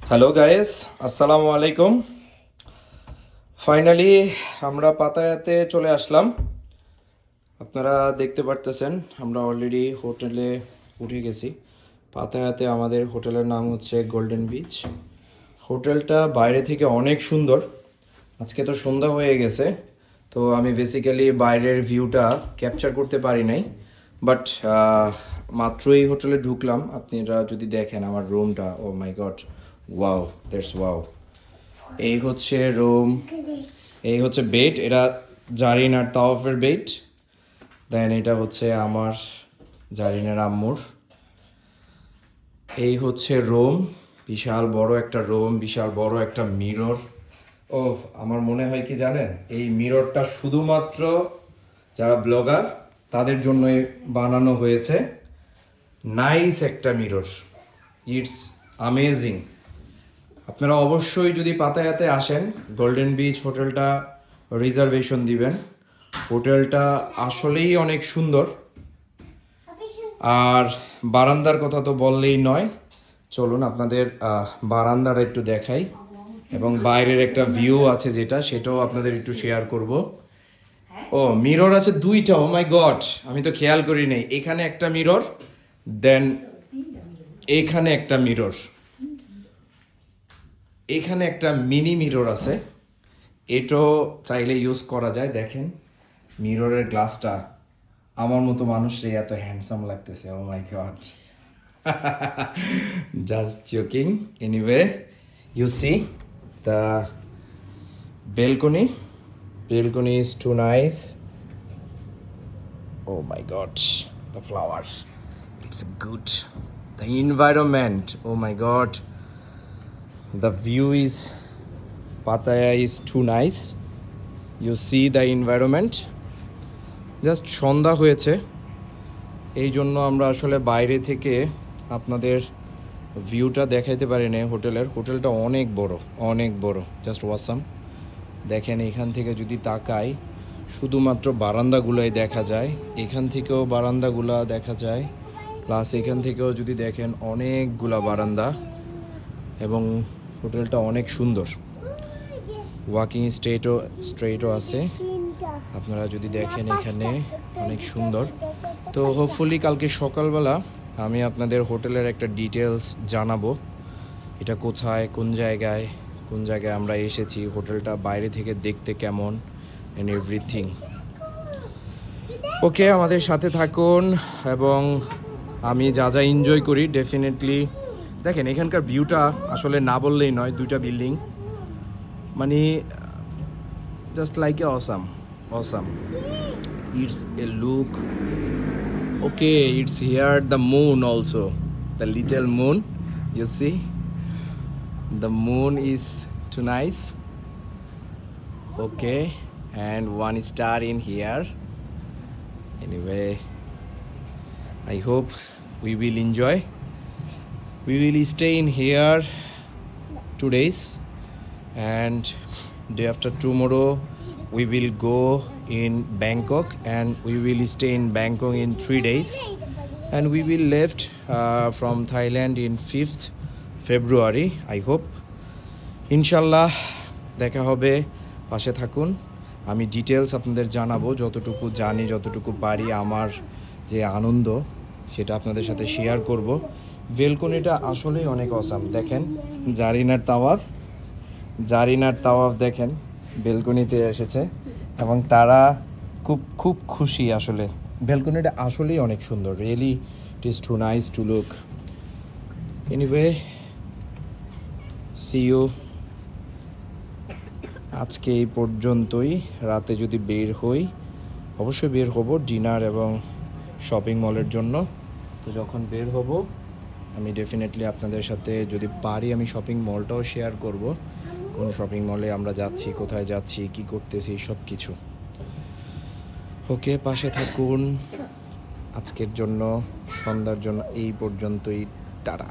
Hello guys, আসসালামু আলাইকুম। Finally আমরা পাতায়াতে চলে আসলাম। আপনারা দেখতে পারতেছেন আমরা অলরেডি হোটেলে উঠে গেছি। পাতায়াতে আমাদের হোটেলের নাম হচ্ছে গোল্ডেন বিচ। হোটেলটা বাইরে থেকে অনেক সুন্দর। আজকে তো সন্ধ্যা হয়ে গেছে, তো আমি বেসিক্যালি বাইরের ভিউটা ক্যাপচার করতে পারি নাই। বাট মাত্রই হোটেলে ঢুকলাম। আপনারা যদি দেখেন আমার রুমটা, ও my god, wow, that's wow. এই হচ্ছে রুম, এই হচ্ছে বেড, এটা জারিন আর তাওয়াফের বেড। দেন এটা হচ্ছে আমার জারিনের আম্মুর। এই হচ্ছে রুম, বিশাল বড় একটা রুম, বিশাল বড় একটা মিরর। ও, আমার মনে হয় কি জানেন, এই মিররটা শুধুমাত্র যারা ব্লগার তাদের জন্যই বানানো হয়েছে। নাইস একটা মিরর, ইটস অ্যামেজিং। আপনারা অবশ্যই যদি পাতায়াতে আসেন, গোল্ডেন বিচ হোটেলটা রিজার্ভেশন দিবেন। হোটেলটা আসলেই অনেক সুন্দর। আর বারান্দার কথা তো বললেই নয়। চলুন আপনাদের বারান্দাটা একটু দেখাই, এবং বাইরের একটা ভিউ আছে যেটা, সেটাও আপনাদের একটু শেয়ার করব। ও, মিরর আছে দুইটা, ও মাই গড, আমি তো খেয়াল করি নাই। এখানে একটা মিরর, দেন এখানে একটা মিরর, এখানে একটা মিনি মিরর আছে। এটাও চাইলে ইউজ করা যায়। দেখেন মিররের গ্লাসটা, আমার মতো মানুষরে এত হ্যান্ডসাম লাগতেছে, oh my God. Just joking. Anyway, you see the balcony. Balcony is too nice. Oh my god, the flowers, it's good. The environment, oh my god, the view is, Pattaya is too nice. You see the environment. Just সন্ধ্যা হয়েছে, এই জন্য আমরা আসলে বাইরে থেকে আপনাদের ভিউটা দেখাইতে পারি না হোটেলের। হোটেলটা অনেক বড়, অনেক বড়, জাস্ট ওয়াসাম। দেখেন এখান থেকে যদি তাকাই, শুধুমাত্র বারান্দাগুলোই দেখা যায়। এখান থেকেও বারান্দাগুলা দেখা যায়, প্লাস এখান থেকেও যদি দেখেন অনেকগুলা বারান্দা, এবং হোটেলটা অনেক সুন্দর। ওয়াকিং স্ট্রেটও আছে, আপনারা যদি দেখেন এখানে অনেক সুন্দর। তো হোপফুলি কালকে সকালবেলা আমি আপনাদের হোটেলের একটা ডিটেলস জানাবো, এটা কোথায়, কোন জায়গায় আমরা এসেছি, হোটেলটা বাইরে থেকে দেখতে কেমন, অ্যান্ড এভরিথিং। ওকে, আমাদের সাথে থাকুন, এবং আমি যা যা এনজয় করি ডেফিনেটলি দেখেন। এখানকার ভিউটা আসলে না বললেই নয়, দুইটা বিল্ডিং, মানে just like a awesome, awesome. It's a look. Okay, it's here the moon also. The little moon, you see? The moon is too nice. Okay, and one star in here. Anyway, I hope we will enjoy. We will stay in here 2 days, and day after tomorrow we will go in Bangkok, and we will stay in Bangkok in 3 days, and we will left from Thailand in 5th February. I hope ইনশাল্লাহ দেখা হবে। পাশে থাকুন, আমি details আপনাদের জানাবো, যতটুকু জানি, যতটুকু পারি, আমার যে আনন্দ সেটা আপনাদের সাথে শেয়ার করব। বেলকনিটা আসলেই অনেক অসাম। দেখেন জারিনার তাওয়াফ দেখেন বেলকনিতে এসেছে, এবং তারা খুব খুব খুশি। আসলে বেলকনিটা আসলেই অনেক সুন্দর, really it is too nice to look. Anyway, see you. আজকে এই পর্যন্তই। রাতে যদি বের হই, অবশ্যই বের হব ডিনার এবং শপিং মলের জন্য। তো যখন বের হব আমি ডেফিনেটলি আপনাদের সাথে, যদি পারি, আমি শপিং মলটাও শেয়ার করব, কোন শপিং মলে আমরা যাচ্ছি, কোথায় যাচ্ছি, কি করতেছি, সব কিছু। ওকে, পাশে থাকুন। আজকের জন্য, সন্ধ্যার জন্য এই পর্যন্তই। টাটা।